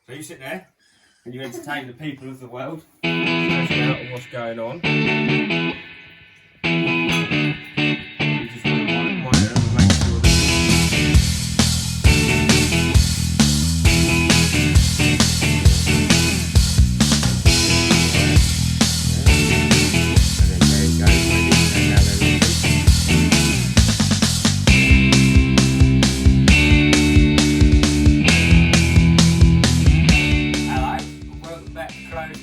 So you sit there and you entertain the people of the world. Out of what's going on. You just want to monitor and make sure that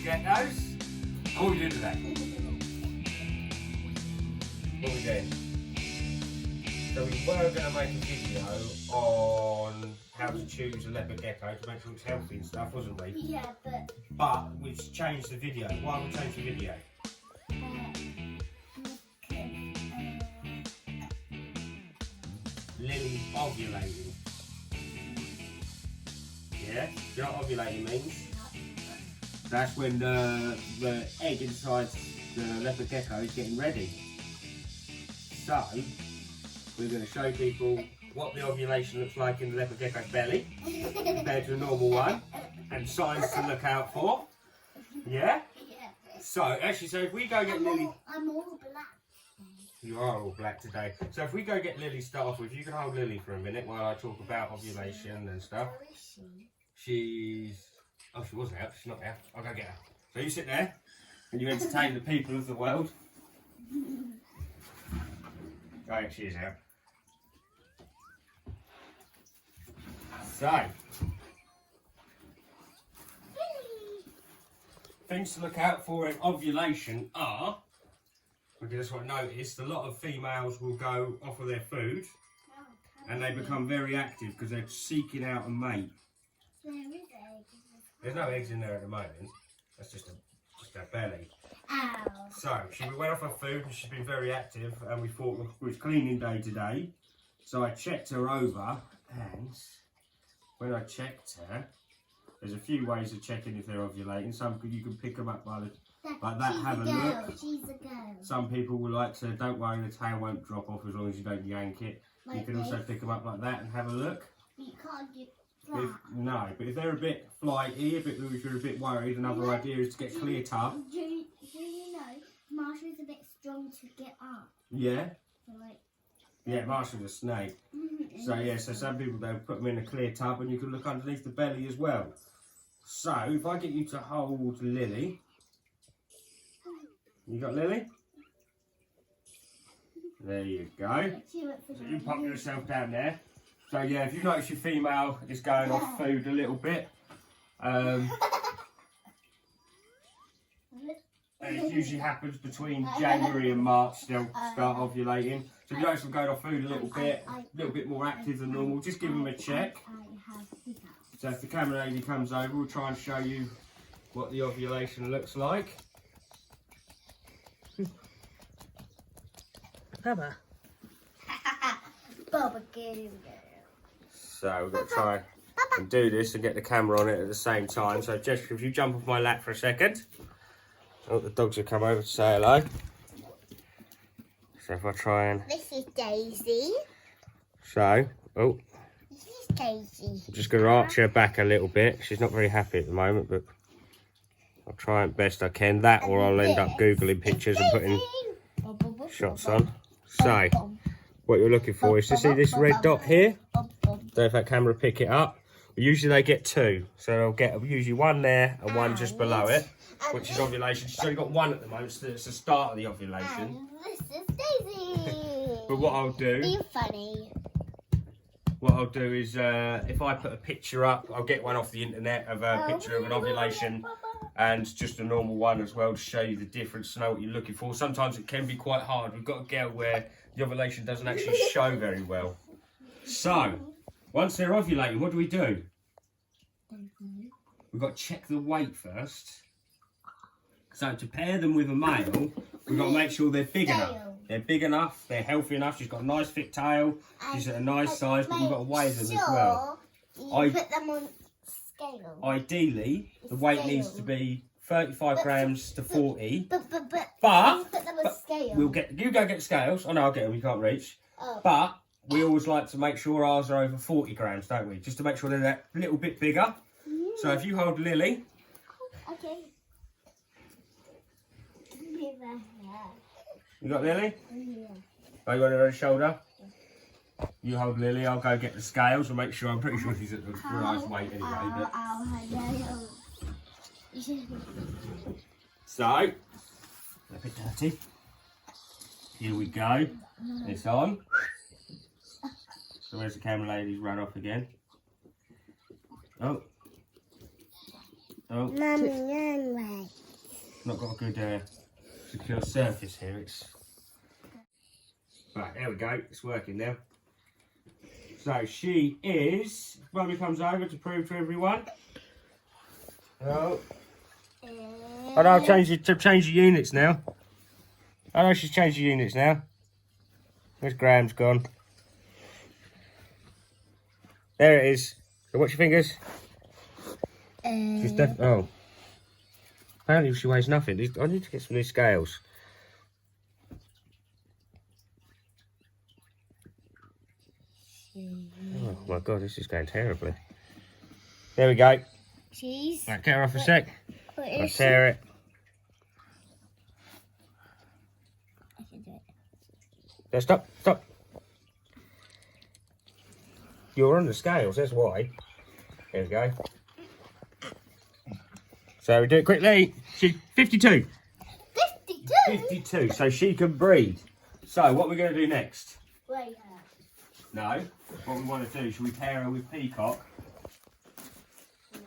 geckos. What are we doing today? What are we doing? So we were going to make a video on how to choose a leopard gecko to make sure it's healthy and stuff, wasn't we? Yeah, but we've changed the video. Why have we changed the video? Lily's ovulating. Yeah? Do you know what ovulating means? That's when the egg inside the leopard gecko is getting ready. So, we're going to show people what the ovulation looks like in the leopard gecko's belly compared to a normal one, and signs to look out for. Yeah? So, actually, so if we go get Lily... I'm all black. You are all black today. So if we go get Lily start off with, you can hold Lily for a minute while I talk about ovulation and stuff. Where is she? She's... Oh, she was out. She's not there. I'll go get her. So you sit there and you entertain the people of the world. Oh, yeah, she is out. So, things to look out for in ovulation are, because what I noticed, a lot of females will go off of their food and they become very active because they're seeking out a mate. There is eggs. There's no eggs in there at the moment. That's just her belly. Ow. So she went off her food and she's been very active, and we thought it was cleaning day today. So I checked her over, and when I checked her, there's a few ways of checking if they're ovulating. Some you can pick them up by the, like that. Have a look. She's a girl. Some people will like to. Don't worry, the tail won't drop off as long as you don't yank it. Like you can also pick them up like that and have a look. But you can't do No, but if they're a bit flighty, if you're a bit worried, another idea is to get clear tough. Do you know Marshall's a bit strong to get up? Yeah? So like, Yeah, Marshall's a snake. So yeah, so some people, they'll put them in a clear tub and you can look underneath the belly as well. So, if I get you to hold Lily. You got Lily? There you go. So you pop yourself down there. So yeah, if you notice your female is going off food a little bit, and it usually happens between January and March, they'll start ovulating. So if you notice them going off food a little bit more active than normal, just give them a check. So if the camera lady comes over, we'll try and show you what the ovulation looks like. Baba. barbecue. So we've got to try and do this and get the camera on it at the same time. So Jessica, if you jump off my lap for a second. Oh, the dogs have come over to say hello. So if I try and... This is Daisy. So, oh. This is Daisy. I'm just going to arch her back a little bit. She's not very happy at the moment, but I'll try it best I can. That or I'll end up Googling pictures and putting shots on. So, what you're looking for is to see this red dot here. Don't know if that camera will pick it up. Usually they get two. So they'll get usually one there and one just below it, which is ovulation. She's only got one at the moment, so it's the start of the ovulation. This is Daisy. But what I'll do... Being funny. What I'll do is, if I put a picture up, I'll get one off the internet of a picture of an ovulation and just a normal one as well to show you the difference, to know what you're looking for. Sometimes it can be quite hard. We've got a girl where the ovulation doesn't actually show very well. So, once they're ovulating, what do? We've got to check the weight first. So to pair them with a male, we've got to make sure they're big enough. They're big enough, they're healthy enough, she's got a nice thick tail, she's at a nice size, but we've got to weigh them as well. You put them on scale. Ideally, the weight needs to be 35 grams to 40. But But you put them on scale. we'll get, you go get scales. Oh no, I'll get them, you can't reach. Oh. But we always like to make sure ours are over 40 grams, don't we? Just to make sure they're that little bit bigger. So if you hold Lily. Okay. You got Lily? Yeah. Oh, you want her on her shoulder? You hold Lily, I'll go get the scales and make sure. I'm pretty sure she's at the right weight anyway. So, a bit dirty. Here we go. It's on. So where's the camera lady's run off again? Oh. Oh. Mummy, Not got a good secure surface here. It's right. There we go. It's working now. So she is. Mummy comes over to prove to everyone. Oh. Oh no, I've changed the units now. I know she's changed the units now. Where's Graham's gone? There it is. So watch your fingers. She's oh. Apparently she weighs nothing. I need to get some new scales. Oh my god, this is going terribly. There we go. Cheese. Right, get her off a sec. I'll tear it. I can do it. No, stop, stop. You're on the scales, that's why. There we go. So we do it quickly. She's 52. 52? 52, so she can breed. So what we're going to do next? Wait. No, what we want to do, should we pair her with Peacock? No.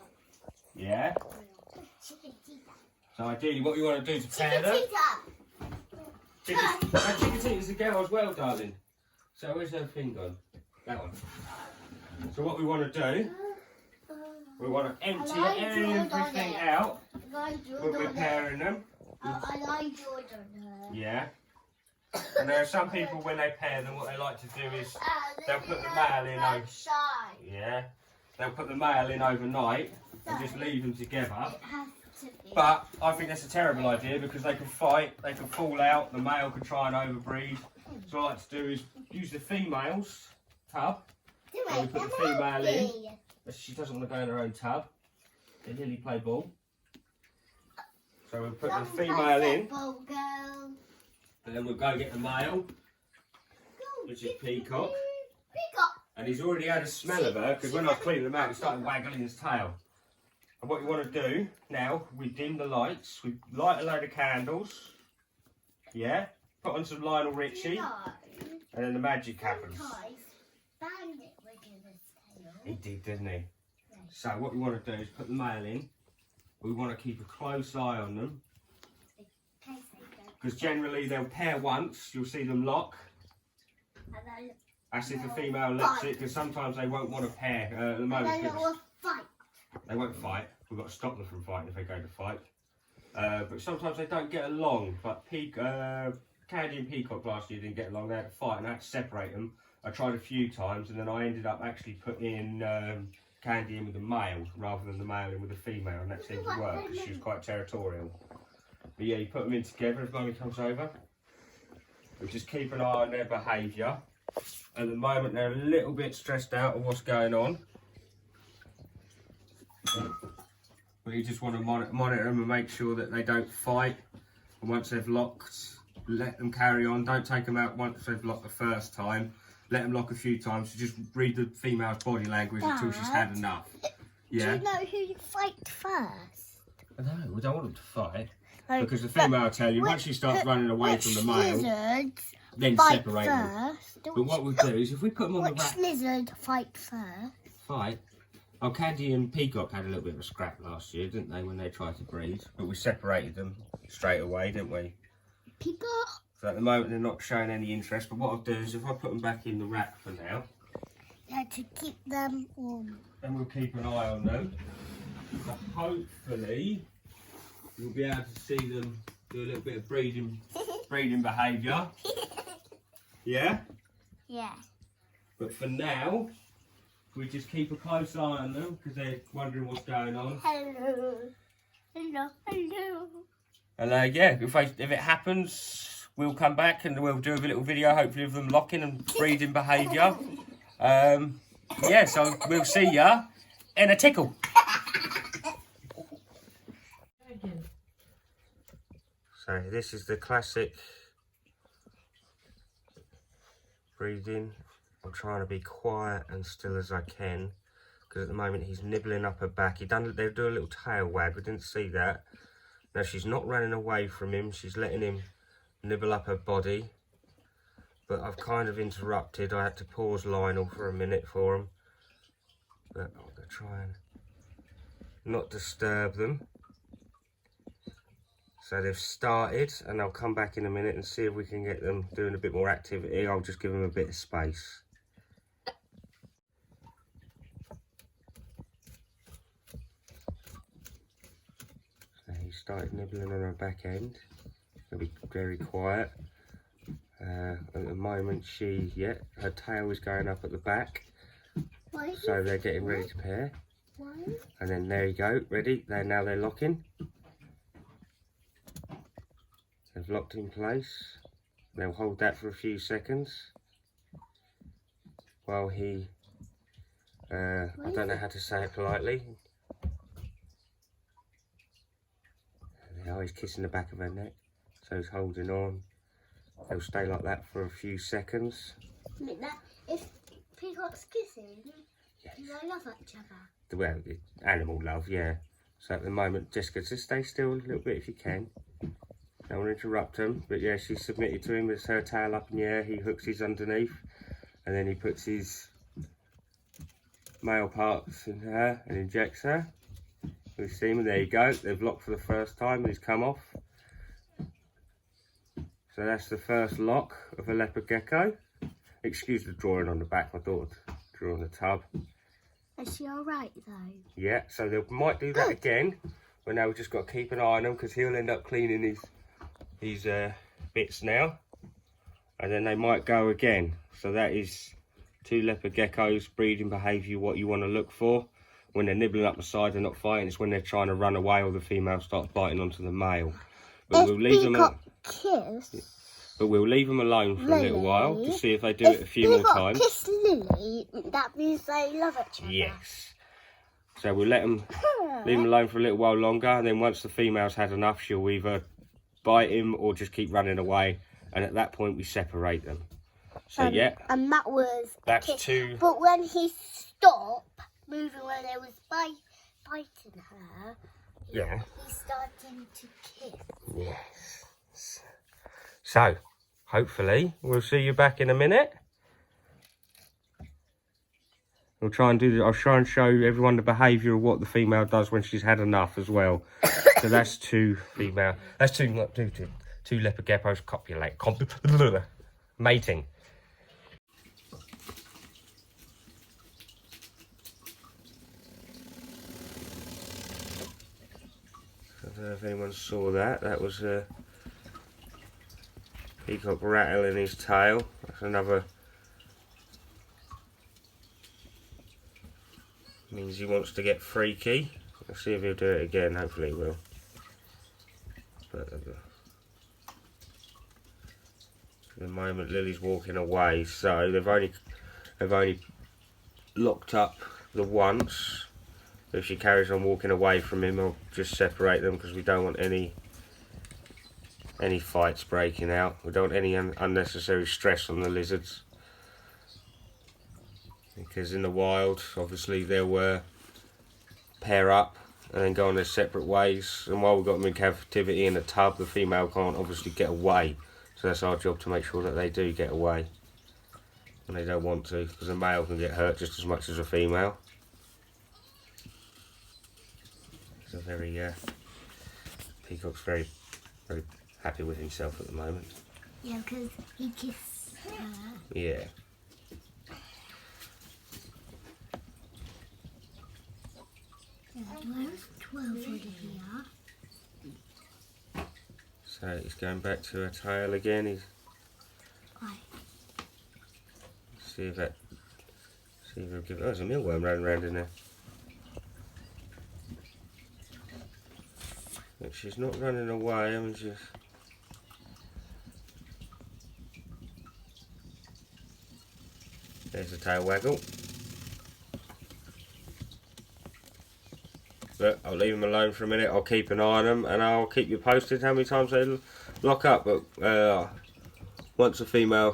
Yeah? Chiquitita. So ideally what we want to do to pair them... Chiquitita's a girl as well, darling. So where's her thing gone? That one. So what we want to do, we want to empty everything out when we're pairing them. I like Jordan. Yeah. And there are some people, when they pair them, what they like to do is they'll put the male in over. Yeah. They'll put the male in overnight and just leave them together. But I think that's a terrible idea because they can fight, they can fall out, the male can try and overbreed. So what I like to do is use the female's tub. So we put the female in. She doesn't want to go in her own tub. They nearly play ball. So we'll put the female in. And then we'll go get the male, which is Peacock. And he's already had a smell of her because when I was cleaning them out, he started waggling his tail. And what you want to do now, we dim the lights, we light a load of candles. Yeah? Put on some Lionel Richie. And then the magic happens. He did, didn't he? So what we want to do is put the male in. We want to keep a close eye on them. Because generally they'll pair once, you'll see them lock. That's if the female lets it, because sometimes they won't want to pair at the moment. They won't fight. We've got to stop them from fighting if they go to fight. But sometimes they don't get along. But Candy and Peacock last year didn't get along. They had to fight and I had to separate them. I tried a few times and then I ended up actually putting Candy in with the male rather than the male in with the female, and that seemed to work because she was quite territorial. But yeah, you put them in together if Mummy comes over. We just keep an eye on their behaviour. At the moment they're a little bit stressed out of what's going on. But you just want to monitor them and make sure that they don't fight. And once they've locked, let them carry on. Don't take them out once they've locked the first time. Let them lock a few times. So just read the female's body language until she's had enough. Yeah. Do you know who you fight first? No, we don't want them to fight. Because the female will tell you, once she starts running away from the male, then separate them. But what we'll do is, if we put them on the rack... Which lizard fight first? Fight? Oh, Candy and Peacock had a little bit of a scrap last year, didn't they, when they tried to breed? But we separated them straight away, didn't we? Peacock? So at the moment they're not showing any interest, but what I'll do is if I put them back in the rack for now... Yeah, to keep them warm. Then we'll keep an eye on them. So hopefully... you'll be able to see them do a little bit of breeding behaviour. Yeah? Yeah. But for now, we just keep a close eye on them because they're wondering what's going on. Hello. Hello. Hello. And yeah, if it happens, we'll come back and we'll do a little video, hopefully, of them locking and breeding behaviour. Yeah, so we'll see ya in a tickle. So this is the classic breeding. I'm trying to be quiet and still as I can, because at the moment he's nibbling up her back. They do a little tail wag, we didn't see that. Now she's not running away from him, she's letting him nibble up her body. But I've kind of interrupted. I had to pause Lionel for a minute for him. But I'm going to try and not disturb them. So they've started, and I'll come back in a minute and see if we can get them doing a bit more activity. I'll just give them a bit of space. So he started nibbling on her back end. He'll be very quiet. At the moment, her tail is going up at the back. So they're getting ready to pair. And then there you go, ready. Now they're locking. They've locked in place. They'll hold that for a few seconds while he, I don't know how to say it politely. There he's kissing the back of her neck, so he's holding on. They'll stay like that for a few seconds. If peacocks kissing, yes. Do they love each other? Well, animal love, yeah. So at the moment, Jessica, just stay still a little bit if you can. Don't want to interrupt him, but yeah, she's submitted to him. It's her tail up in the air. He hooks his underneath, and then he puts his male parts in her and injects her. We've seen him. There you go. They've locked for the first time, and he's come off. So that's the first lock of a leopard gecko. Excuse the drawing on the back. My daughter drew on the tub. Is she all right though? Yeah. So they might do that again, but now we've just got to keep an eye on him because he'll end up cleaning his bits now, and then they might go again. So that is 2 leopard geckos breeding behaviour. What you want to look for when they're nibbling up the side, they're not fighting. It's when they're trying to run away or the female starts biting onto the male. But we'll leave them. But we'll leave them alone for a little while to see if they do it a few more times. Kiss Lily, that means they love each other. Yes. So we'll leave them alone for a little while longer, and then once the female's had enough, she'll either bite him or just keep running away, and at that point we separate them. So yeah. And that's 2. But when he stopped moving, when they was biting her, yeah, he's starting to kiss. Yes. So, hopefully, we'll see you back in a minute. I'll try and show everyone the behaviour of what the female does when she's had enough as well. So that's 2 female. That's two leopard geckos mating. I don't know if anyone saw that. That was a peacock rattling his tail. That's another. Means he wants to get freaky. Let's see if he'll do it again. Hopefully he will. But at the moment Lily's walking away, so they've only locked up the once. If she carries on walking away from him, I'll just separate them because we don't want any fights breaking out. We don't want any unnecessary stress on the lizards. Because in the wild, obviously they'll pair up and then go on their separate ways. And while we've got them in captivity in a tub, the female can't obviously get away. So that's our job to make sure that they do get away. And they don't want to, because a male can get hurt just as much as a female. So peacock's very, very happy with himself at the moment. Yeah, because he kissed her. Yeah. There's 12 over here. So he's going back to her tail again. He's see if he'll give it. Oh, there's a mealworm running around in there. Look, she's not running away. I mean, there's a tail waggle. But I'll leave them alone for a minute. I'll keep an eye on them, and I'll keep you posted how many times they lock up. But once the female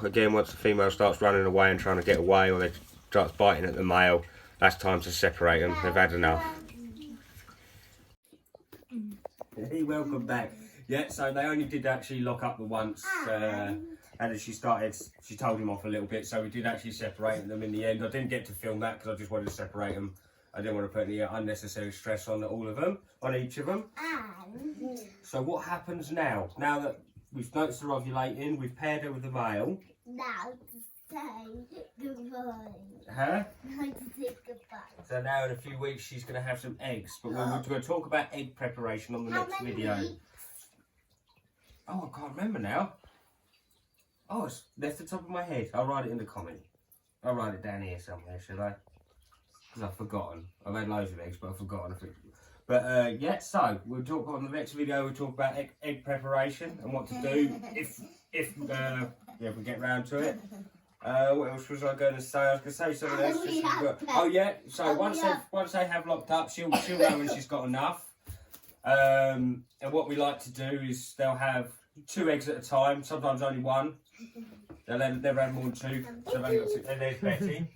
starts running away and trying to get away, or they starts biting at the male, that's time to separate them. They've had enough. Hey, welcome back. Yeah, so they only did actually lock up the once, and as she told him off a little bit, so we did actually separate them in the end. I didn't get to film that because I just wanted to separate them. I didn't want to put any unnecessary stress on all of them, on each of them. So what happens now? Now that we've noticed her ovulating, we've paired her with the male. Now to say goodbye. Huh? Now to say goodbye. So now in a few weeks she's going to have some eggs. But we're going to talk about egg preparation on the next video. Weeks? Oh, I can't remember now. Oh, it's left the top of my head. I'll write it in the comment. I'll write it down here somewhere, shall I? Because I've forgotten. I've had loads of eggs, but I've forgotten. But yeah, so we'll talk on the next video. We'll talk about egg preparation and what to do if we get round to it. What else was I going to say? I was going to say something else. Oh yeah. So once they have locked up, she'll know when she's got enough. And what we like to do is they'll have 2 eggs at a time. Sometimes only 1. They'll never have more than 2. So they've only got 2. And there's Betty.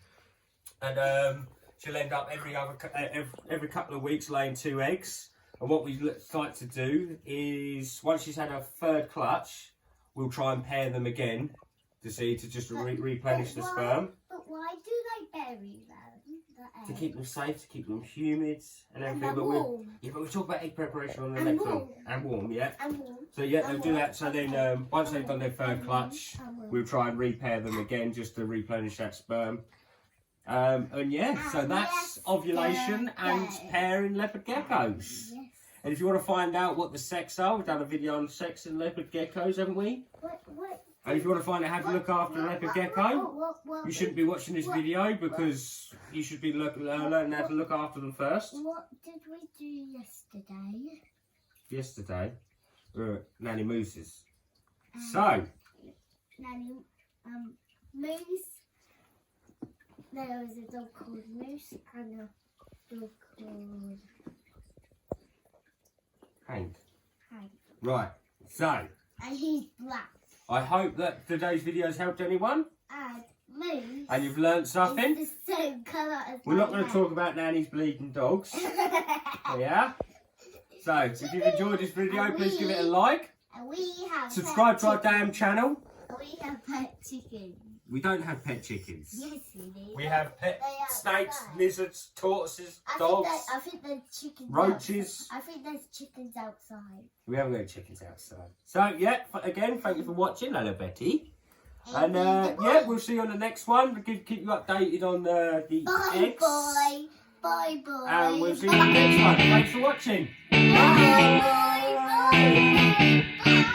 And she'll end up every couple of weeks laying 2 eggs. And what we like to do is, once she's had her 3rd clutch, we'll try and pair them again to just replenish the sperm. But why do they bury them? To keep them safe, to keep them humid and everything. And but warm. we'll talk about egg preparation on the And next warm. one. And warm, yeah. And warm. So yeah, they'll do that. So then once they've done their 3rd clutch, we'll try and repair them again just to replenish that sperm. And yeah, so that's ovulation and pairing leopard geckos. Yes. And if you want to find out what the sex are, we've done a video on sex in leopard geckos, haven't we? What? And if you want to find out how to look after a leopard gecko, you shouldn't be watching this video because you should be learning how to look after them first. What did we do yesterday? Yesterday, Nanny Moose's. So, Nanny, Moose. There was a dog called Moose and a dog called Hank. Hank. Right, so, And he's black. I hope that today's video has helped anyone. And Moose. And you've learnt something. Is the same colour as We're not my going to talk about Nanny's bleeding dogs. Yeah? So, if you've enjoyed this video, please give it a like. And we have Subscribe to our damn channel. We have pet chickens. We don't have pet chickens. Yes, we do. We have pet They are snakes, outside. lizards, tortoises, I dogs, think there's chickens. roaches. I think there's chickens outside. We haven't got chickens outside. So, yeah, again, thank you for watching. Hello, Betty. And, yeah, we'll see you on the next one. We'll keep you updated on the eggs. Bye, bye. Bye, bye. And we'll see you on the next one. Thanks for watching. Bye, bye, bye. Bye.